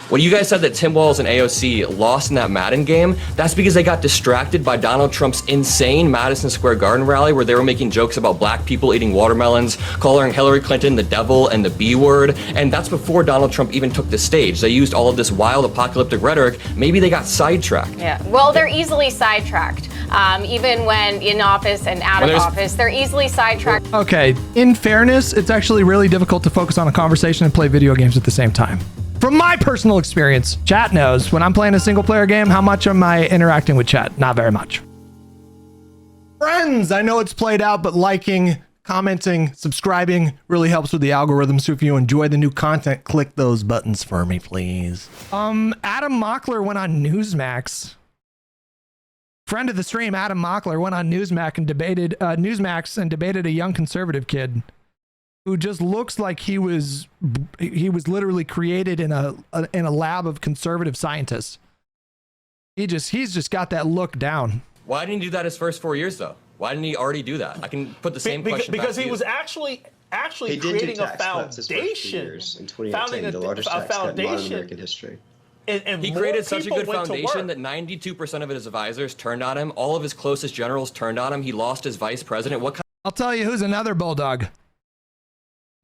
When you guys said that Tim Walz and AOC lost in that Madden game, that's because they got distracted by Donald Trump's insane Madison Square Garden rally where they were making jokes about black people eating watermelons, calling Hillary Clinton the devil and the B word, and that's before Donald Trump even took the stage. They used all of this wild apocalyptic rhetoric. Maybe they got sidetracked. Yeah, well, they're easily sidetracked. Even when in office and out of office, they're easily sidetracked. Okay, in fairness, it's actually really difficult to focus on a conversation and play video games at the same time. From my personal experience, chat knows when I'm playing a single player game, how much am I interacting with chat? Not very much. Friends, I know it's played out, but liking, commenting, subscribing really helps with the algorithm. So if you enjoy the new content, click those buttons for me, please. Adam Mockler went on Newsmax. Friend of the stream, Adam Mockler, went on Newsmax and debated a young conservative kid who just looks like he was literally created in a lab of conservative scientists. He's just got that look down. Why didn't he do that his first 4 years though? Why didn't he already do that? I can put the same question because back he was actually creating a foundation in 2018, the largest tax cut in modern American history. And he created such a good foundation that 92% of his advisors turned on him. All of his closest generals turned on him. He lost his vice president. I'll tell you who's another bulldog.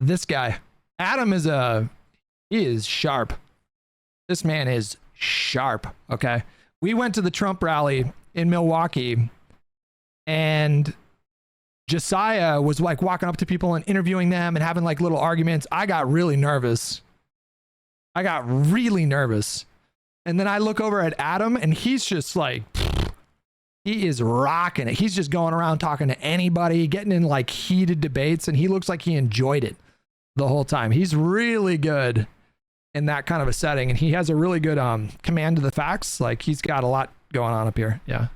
This guy. Adam he is sharp. This man is sharp, okay? We went to the Trump rally in Milwaukee, and Josiah was like walking up to people and interviewing them and having like little arguments. I got really nervous. And then I look over at Adam, and he's just like, he is rocking it. He's just going around talking to anybody, getting in like heated debates, and he looks like he enjoyed it the whole time. He's really good in that kind of a setting, and he has a really good command of the facts. Like, he's got a lot going on up here. Yeah.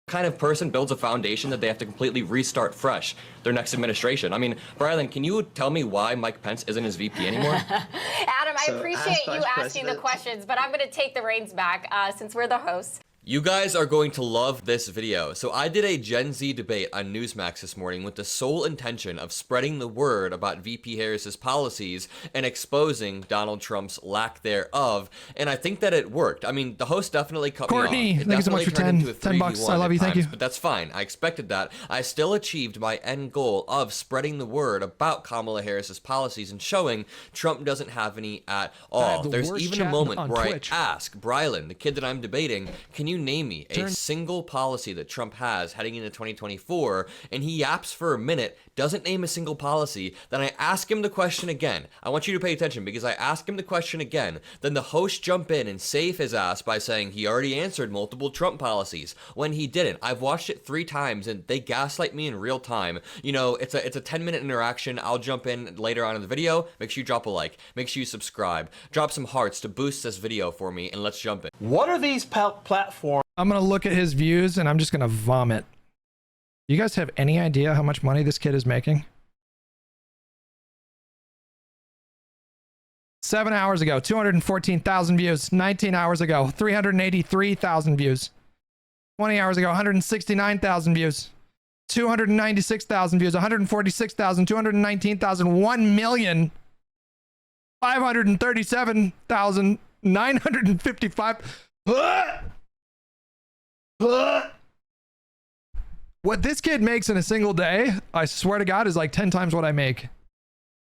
Kind of person builds a foundation that they have to completely restart fresh their next administration? I mean, Brylan, can you tell me why Mike Pence isn't his VP anymore? Adam, I appreciate you asking the questions, but I'm going to take the reins back since we're the hosts. You guys are going to love this video. So I did a Gen Z debate on Newsmax this morning with the sole intention of spreading the word about VP Harris's policies and exposing Donald Trump's lack thereof. And I think that it worked. I mean, the host definitely cut me off. Courtney, thank you so much for 10 bucks. I love you. Thank you. But that's fine. I expected that. I still achieved my end goal of spreading the word about Kamala Harris's policies and showing Trump doesn't have any at all. There's even a moment where I ask Brylan, the kid that I'm debating, can you name me a single policy that Trump has heading into 2024? And he yaps for a minute, doesn't name a single policy. Then I ask him the question again. I want you to pay attention because I ask him the question again. Then the host jump in and save his ass by saying he already answered multiple Trump policies when he didn't. I've watched it 3 times and they gaslight me in real time. You know, it's a 10-minute interaction. I'll jump in later on in the video. Make sure you drop a like. Make sure you subscribe. Drop some hearts to boost this video for me, and let's jump in. What are these platforms? I'm going to look at his views and I'm just going to vomit. You guys have any idea how much money this kid is making? 7 hours ago, 214,000 views. 19 hours ago, 383,000 views. 20 hours ago, 169,000 views. 296,000 views. 146,000, 219,000, 1,537,955. What this kid makes in a single day, I swear to God, is like 10 times what I make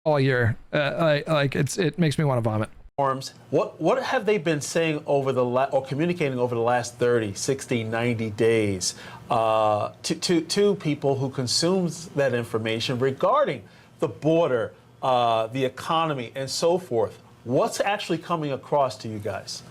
all year. It makes me want to vomit. What have they been saying over or communicating over the last 30, 60, 90 days to people who consumes that information regarding the border, the economy, and so forth? What's actually coming across to you guys?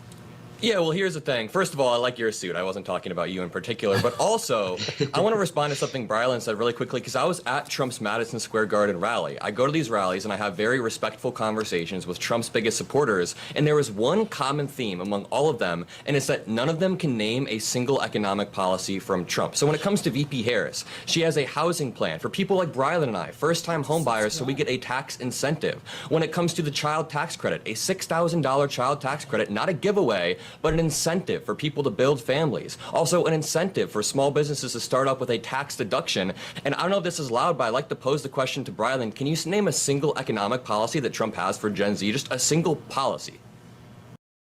Yeah, well, here's the thing. First of all, I like your suit. I wasn't talking about you in particular. But also, I want to respond to something Brylan said really quickly, because I was at Trump's Madison Square Garden rally. I go to these rallies, and I have very respectful conversations with Trump's biggest supporters. And there was one common theme among all of them, and it's that none of them can name a single economic policy from Trump. So when it comes to VP Harris, she has a housing plan for people like Brylan and I, first-time home buyers, so we get a tax incentive. When it comes to the child tax credit, a $6,000 child tax credit, not a giveaway, but an incentive for people to build families. Also an incentive for small businesses to start up with a tax deduction. And I don't know if this is loud, but I'd like to pose the question to Brylan. Can you name a single economic policy that Trump has for Gen Z? Just a single policy.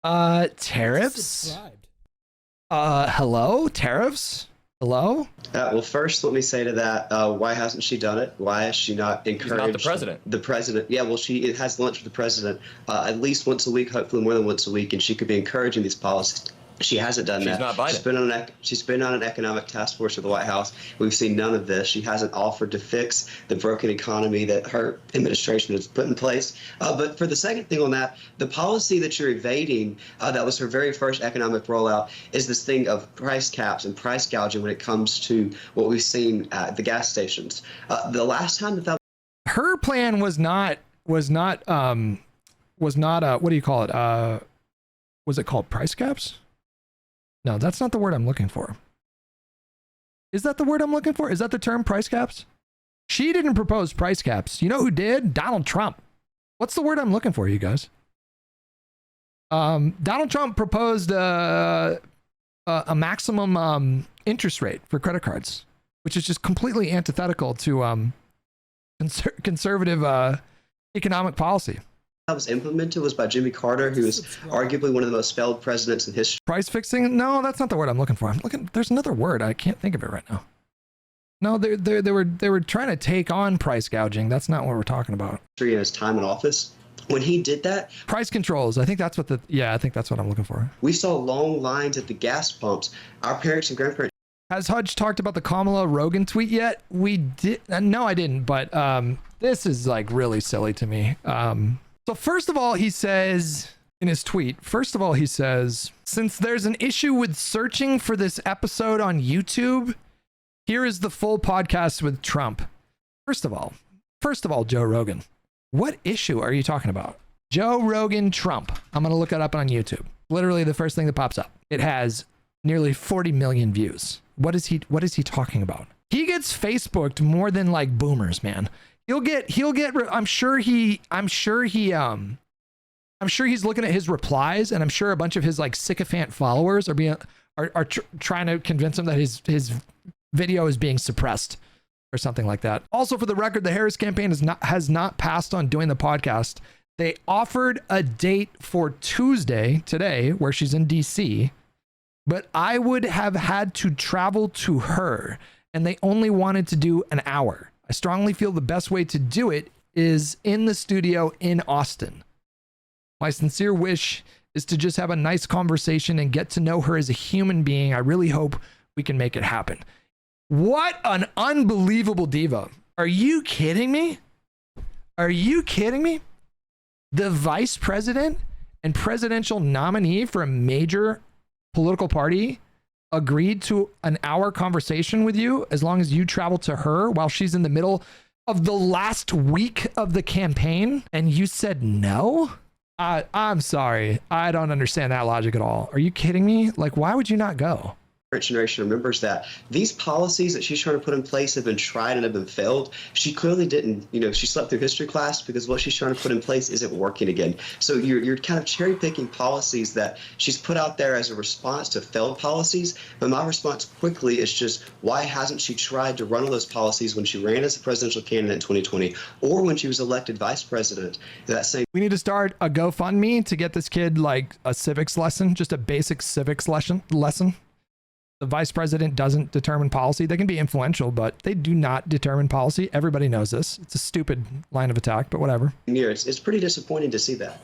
Tariffs? Hello? Tariffs? Hello? Well, first, let me say to that, why hasn't she done it? Why has she not encouraged She's not the president? The president. Yeah, well, she has lunch with the president at least once a week, hopefully more than once a week, and she could be encouraging these policies. She hasn't done that. She's not Biden. She's been on an economic task force at the White House. We've seen none of this. She hasn't offered to fix the broken economy that her administration has put in place. But for the second thing on that, the policy that you're evading, that was her very first economic rollout, is this thing of price caps and price gouging when it comes to what we've seen at the gas stations. The last time that her plan was not what do you call it? Was it called price caps? No, that's not the word I'm looking for. Is that the word I'm looking for? Is that the term, price caps? She didn't propose price caps. You know who did? Donald Trump. What's the word I'm looking for, you guys? Donald Trump proposed a maximum interest rate for credit cards, which is just completely antithetical to conservative economic policy. That was implemented was by Jimmy Carter, who is arguably one of the most failed presidents in history. Price fixing? No, that's not the word I'm looking for. There's another word. I can't think of it right now. No, they were trying to take on price gouging. That's not what we're talking about. In his time in office, when he did that, price controls. I think that's what I think that's what I'm looking for. We saw long lines at the gas pumps. Our parents and grandparents. Has Hudge talked about the Kamala Rogan tweet yet? We did. No, I didn't. But this is like really silly to me. So first of all, he says in his tweet, since there's an issue with searching for this episode on YouTube, here is the full podcast with Trump. First of all, Joe Rogan, what issue are you talking about? Joe Rogan Trump. I'm going to look it up on YouTube. Literally the first thing that pops up. It has nearly 40 million views. What is he talking about? He gets Facebooked more than like boomers, man. He'll get, I'm sure he's looking at his replies, and I'm sure a bunch of his like sycophant followers are trying to convince him that his video is being suppressed or something like that. Also, for the record, the Harris campaign has not passed on doing the podcast. They offered a date for Tuesday, today, where she's in DC, but I would have had to travel to her, and they only wanted to do an hour. I strongly feel the best way to do it is in the studio in Austin. My sincere wish is to just have a nice conversation and get to know her as a human being. I really hope we can make it happen. What an unbelievable diva. Are you kidding me? Are you kidding me? The vice president and presidential nominee for a major political party agreed to an hour conversation with you as long as you travel to her while she's in the middle of the last week of the campaign, and you said no? I'm sorry. I don't understand that logic at all. Are you kidding me? Like, why would you not go? Generation remembers that these policies that she's trying to put in place have been tried and have been failed. She clearly didn't, she slept through history class because what she's trying to put in place isn't working again. So you're kind of cherry picking policies that she's put out there as a response to failed policies. But my response quickly is just, why hasn't she tried to run all those policies when she ran as a presidential candidate in 2020 or when she was elected vice president? We need to start a GoFundMe to get this kid like a civics lesson, just a basic civics lesson. The vice president doesn't determine policy. They can be influential, but they do not determine policy. Everybody knows this. It's a stupid line of attack, but whatever. It's pretty disappointing to see that.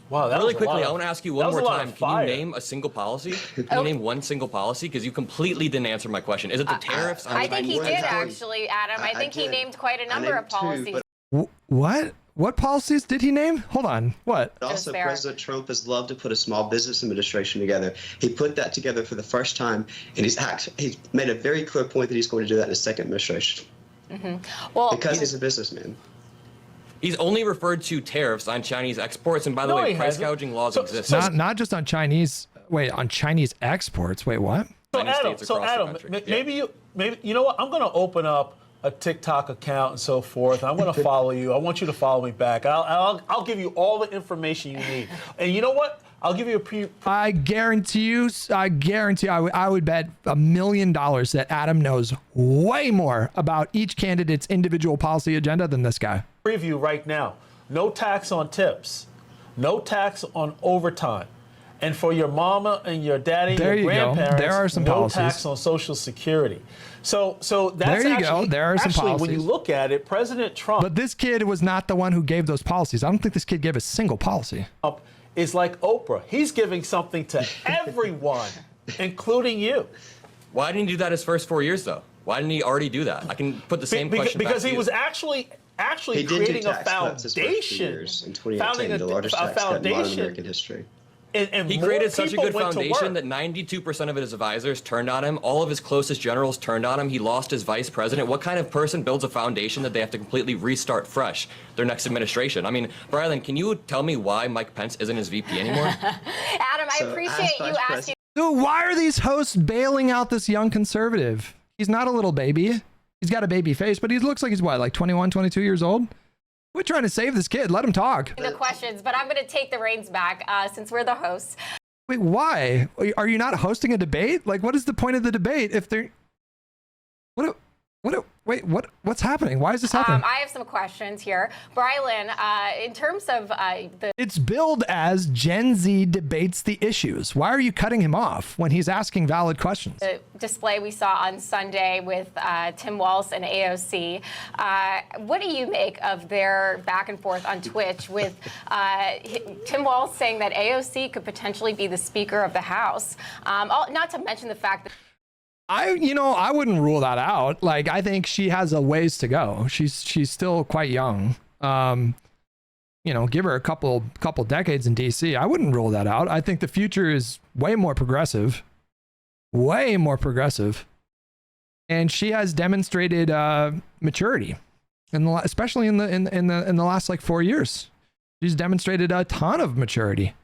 Wow, that really quickly, I want to ask you one more time. Can you name a single policy? Can you name one single policy? Because you completely didn't answer my question. Is it the tariffs? I think he did, actually, Adam. I think he named quite a number of policies. What? What policies did he name? Hold on. What? Also, President Trump has loved to put a small business administration together. He put that together for the first time, and he's made a very clear point that he's going to do that in his second administration. Mm-hmm. Well, because he's a businessman. He's only referred to tariffs on Chinese exports, and by the way, price gouging laws exist. Not just on Chinese. Wait, on Chinese exports. Wait, what? So Adam, maybe you know what? I'm going to open up a TikTok account and so forth. I'm going to follow you. I want you to follow me back. I'll give you all the information you need. And you know what? I'll give you I guarantee I would bet $1 million that Adam knows way more about each candidate's individual policy agenda than this guy. Preview right now. No tax on tips. No tax on overtime. And for your mama and your daddy, There your you go. grandparents, There are some no policies. tax on Social Security. So that's There you go. There are some actually, when you policies. look at it, President Trump But this kid was not the one who gave those policies. I don't think this kid gave a single policy. is like Oprah. He's giving something to everyone, including you. Why didn't he do that his first 4 years, though? Why didn't he already do that? I can put the same question back Because to he you. was actually He did do creating a tax cuts his first 2 foundation. years in 2018, Founding the largest a tax cut in modern foundation. American history. And He more created such a people good went to foundation work. that 92% of his advisors turned on him. All of his closest generals turned on him. He lost his vice president. What kind of person builds a foundation that they have to completely restart fresh their next administration? I mean, Brylan, can you tell me why Mike Pence isn't his VP anymore? Adam, I appreciate you asking. Dude, why are these hosts bailing out this young conservative? He's not a little baby. He's got a baby face, but he looks like he's what, like 21, 22 years old? We're trying to save this kid. Let him talk. The questions, but I'm going to take the reins back since we're the hosts. Wait, why? Are you not hosting a debate? Like, what is the point of the debate if they're... What's happening? Why is this happening? I have some questions here. Brylan, in terms of the... It's billed as Gen Z debates the issues. Why are you cutting him off when he's asking valid questions? The display we saw on Sunday with Tim Walz and AOC. What do you make of their back and forth on Twitch with Tim Walz saying that AOC could potentially be the Speaker of the House? Not to mention the fact that I wouldn't rule that out. Like, I think she has a ways to go. She's still quite young. Give her a couple decades in DC. I wouldn't rule that out. I think the future is way more progressive, and she has demonstrated maturity, especially in the last like 4 years. She's demonstrated a ton of maturity.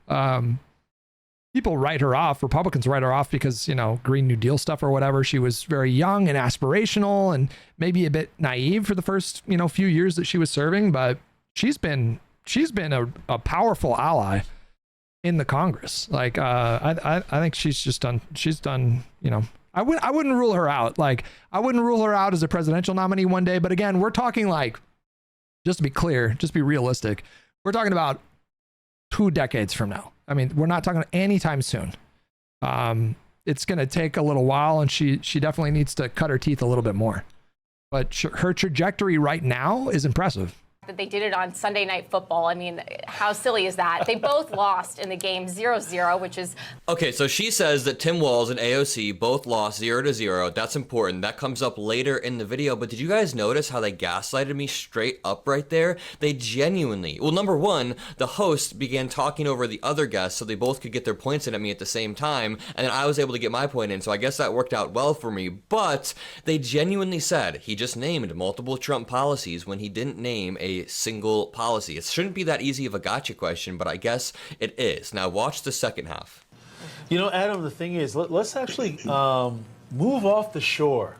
People write her off. Republicans write her off because, Green New Deal stuff or whatever. She was very young and aspirational and maybe a bit naive for the first, few years that she was serving. But she's been a powerful ally in the Congress. Like, I think she's done. I wouldn't rule her out. Like, I wouldn't rule her out as a presidential nominee one day. But again, we're talking like, just to be clear, just be realistic. We're talking about 2 decades from now. I mean, we're not talking anytime soon. It's going to take a little while, and she definitely needs to cut her teeth a little bit more. But her trajectory right now is impressive. that they did it on Sunday Night Football. I mean, how silly is that? They both lost in the game 0-0, which is... Okay, so she says that Tim Walz and AOC both lost 0-0. That's important. That comes up later in the video. But did you guys notice how they gaslighted me straight up right there? They genuinely... Well, number one, the host began talking over the other guests so they both could get their points in at me at the same time. And then I was able to get my point in. So I guess that worked out well for me. But they genuinely said he just named multiple Trump policies when he didn't name a single policy. It shouldn't be that easy of a gotcha question, but I guess it is. Now watch the second half. You know, Adam, the thing is, let's actually move off the shore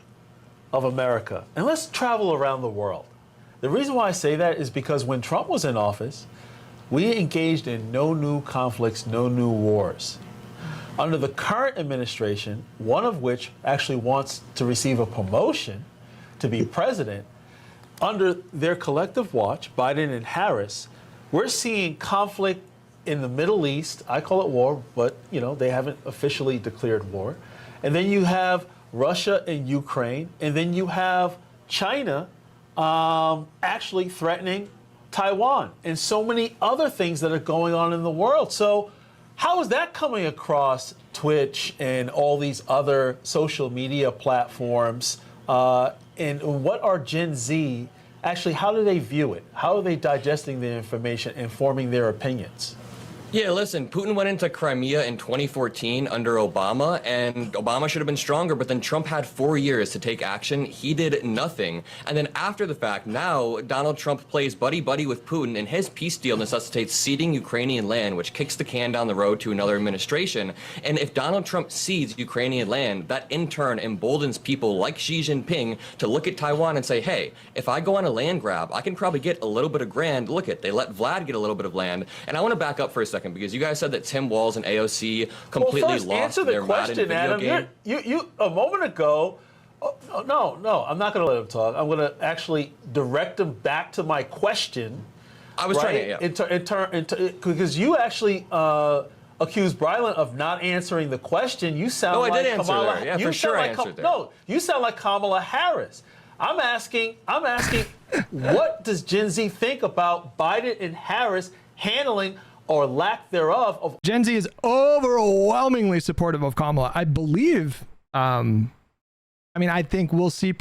of America and let's travel around the world. The reason why I say that is because when Trump was in office, we engaged in no new conflicts, no new wars. Under the current administration, one of which actually wants to receive a promotion to be president, under their collective watch, Biden and Harris, we're seeing conflict in the Middle East. I call it war, but you know, they haven't officially declared war. And then you have Russia and Ukraine, and then you have China actually threatening Taiwan, and so many other things that are going on in the world. So how is that coming across Twitch and all these other social media platforms? And what are Gen Z, actually, how do they view it? How are they digesting the information and forming their opinions? Yeah, listen, Putin went into Crimea in 2014 under Obama, and Obama should have been stronger, but then Trump had 4 years to take action. He did nothing. And then after the fact, now Donald Trump plays buddy-buddy with Putin, and his peace deal necessitates ceding Ukrainian land, which kicks the can down the road to another administration. And if Donald Trump cedes Ukrainian land, that in turn emboldens people like Xi Jinping to look at Taiwan and say, hey, if I go on a land grab, I can probably get a little bit of ground. Look at, they let Vlad get a little bit of land. And I want to back up for a second, because you guys said that Tim Walz and AOC completely lost their Madden video Adam. game. You a moment ago. No, I'm not going to let him talk. I'm going to actually direct him back to my question. I was trying to, yeah. Because you actually accused Brylan of not answering the question. You sound No, I like did answer Kamala. there. Yeah, you for sure I like answered there. No, you sound like Kamala Harris. I'm asking, what does Gen Z think about Biden and Harris handling or lack thereof of? Gen Z is overwhelmingly supportive of Kamala. I believe, I mean, I think we'll see,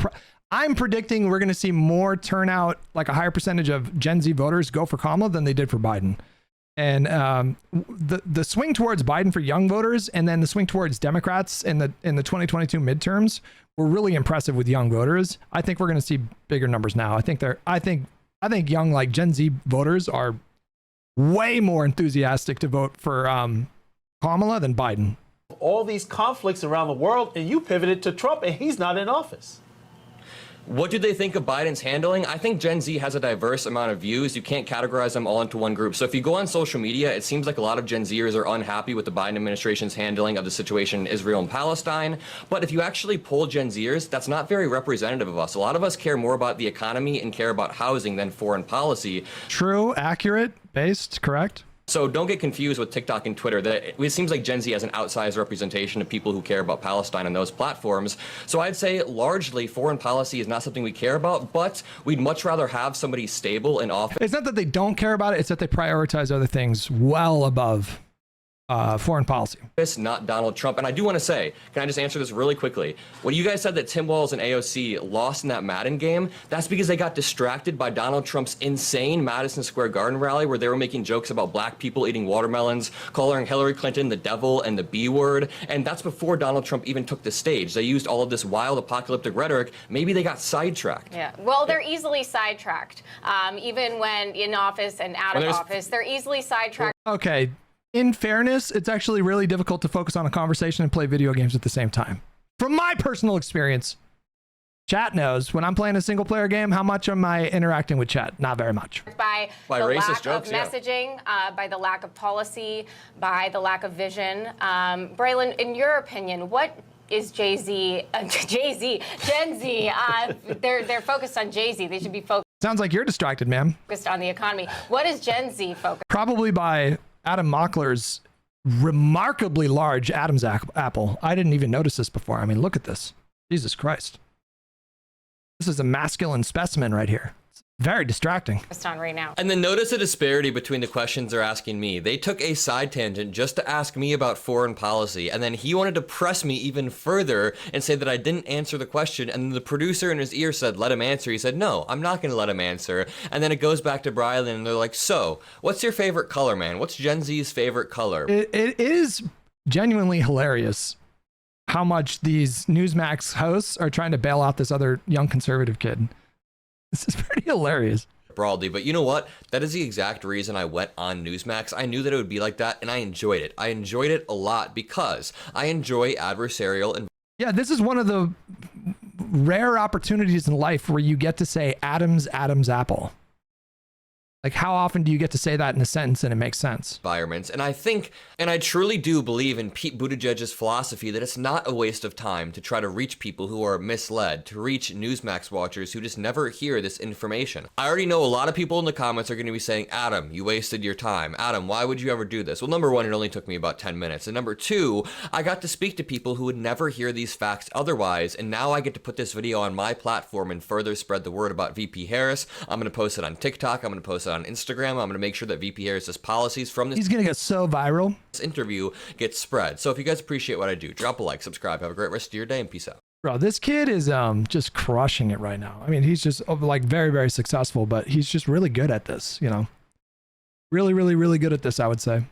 I'm predicting we're going to see more turnout, like a higher percentage of Gen Z voters go for Kamala than they did for Biden. And the swing towards Biden for young voters and then the swing towards Democrats in the 2022 midterms were really impressive with young voters. I think we're going to see bigger numbers now. I think young, like Gen Z voters are way more enthusiastic to vote for Kamala than Biden. All these conflicts around the world, and you pivoted to Trump, and he's not in office. What do they think of Biden's handling? I think Gen Z has a diverse amount of views. You can't categorize them all into one group. So if you go on social media, it seems like a lot of Gen Zers are unhappy with the Biden administration's handling of the situation in Israel and Palestine. But if you actually poll Gen Zers, that's not very representative of us. A lot of us care more about the economy and care about housing than foreign policy. True, accurate, based, correct? So don't get confused with TikTok and Twitter. It seems like Gen Z has an outsized representation of people who care about Palestine on those platforms. So I'd say largely foreign policy is not something we care about, but we'd much rather have somebody stable in office. It's not that they don't care about it, it's that they prioritize other things well above foreign policy. Not Donald Trump. And I do want to say, can I just answer this really quickly? When you guys said that Tim Walz and AOC lost in that Madden game, that's because they got distracted by Donald Trump's insane Madison Square Garden rally where they were making jokes about black people eating watermelons, calling Hillary Clinton the devil and the B word. And that's before Donald Trump even took the stage. They used all of this wild apocalyptic rhetoric. Maybe they got sidetracked. Yeah, well, they're easily sidetracked. Even when in office and out of office, they're easily sidetracked. Okay. In fairness, it's actually really difficult to focus on a conversation and play video games at the same time. From my personal experience, chat knows when I'm playing a single player game, how much am I interacting with chat? Not very much. By the racist lack jokes, of messaging, by the lack of policy, by the lack of vision. Braylon, in your opinion, what is Gen Z? They're focused on Jay-Z. They should be focused. Sounds like you're distracted, ma'am. Focused on the economy. What is Gen Z focused? Probably by Adam Mockler's remarkably large Adam's apple. I didn't even notice this before. I mean, look at this. Jesus Christ. This is a masculine specimen right here. It's very distracting. On right now. And then notice the disparity between the questions they're asking me. They took a side tangent just to ask me about foreign policy, and then he wanted to press me even further and say that I didn't answer the question, and the producer in his ear said, let him answer. He said, no, I'm not going to let him answer. And then it goes back to Brylan, and they're like, so, what's your favorite color, man? What's Gen Z's favorite color? It is genuinely hilarious how much these Newsmax hosts are trying to bail out this other young conservative kid. This is pretty hilarious. Broadly, but you know what? That is the exact reason I went on Newsmax. I knew that it would be like that, and I enjoyed it. I enjoyed it a lot because I enjoy adversarial and yeah, this is one of the rare opportunities in life where you get to say Adam's apple. Like, how often do you get to say that in a sentence and it makes sense? Environments. And I think, and I truly do believe in Pete Buttigieg's philosophy that it's not a waste of time to try to reach people who are misled, to reach Newsmax watchers who just never hear this information. I already know a lot of people in the comments are going to be saying, Adam, you wasted your time. Adam, why would you ever do this? Well, number one, it only took me about 10 minutes. And number two, I got to speak to people who would never hear these facts otherwise. And now I get to put this video on my platform and further spread the word about VP Harris. I'm going to post it on TikTok. I'm going to post it on Instagram. I'm going to make sure that VP Harris's policies from this He's going to get so viral. Interview gets spread. So if you guys appreciate what I do, drop a like, subscribe, have a great rest of your day, and peace out. Bro, this kid is just crushing it right now. I mean, he's just like very, very successful, but he's just really good at this, you know. Really, really, really good at this, I would say.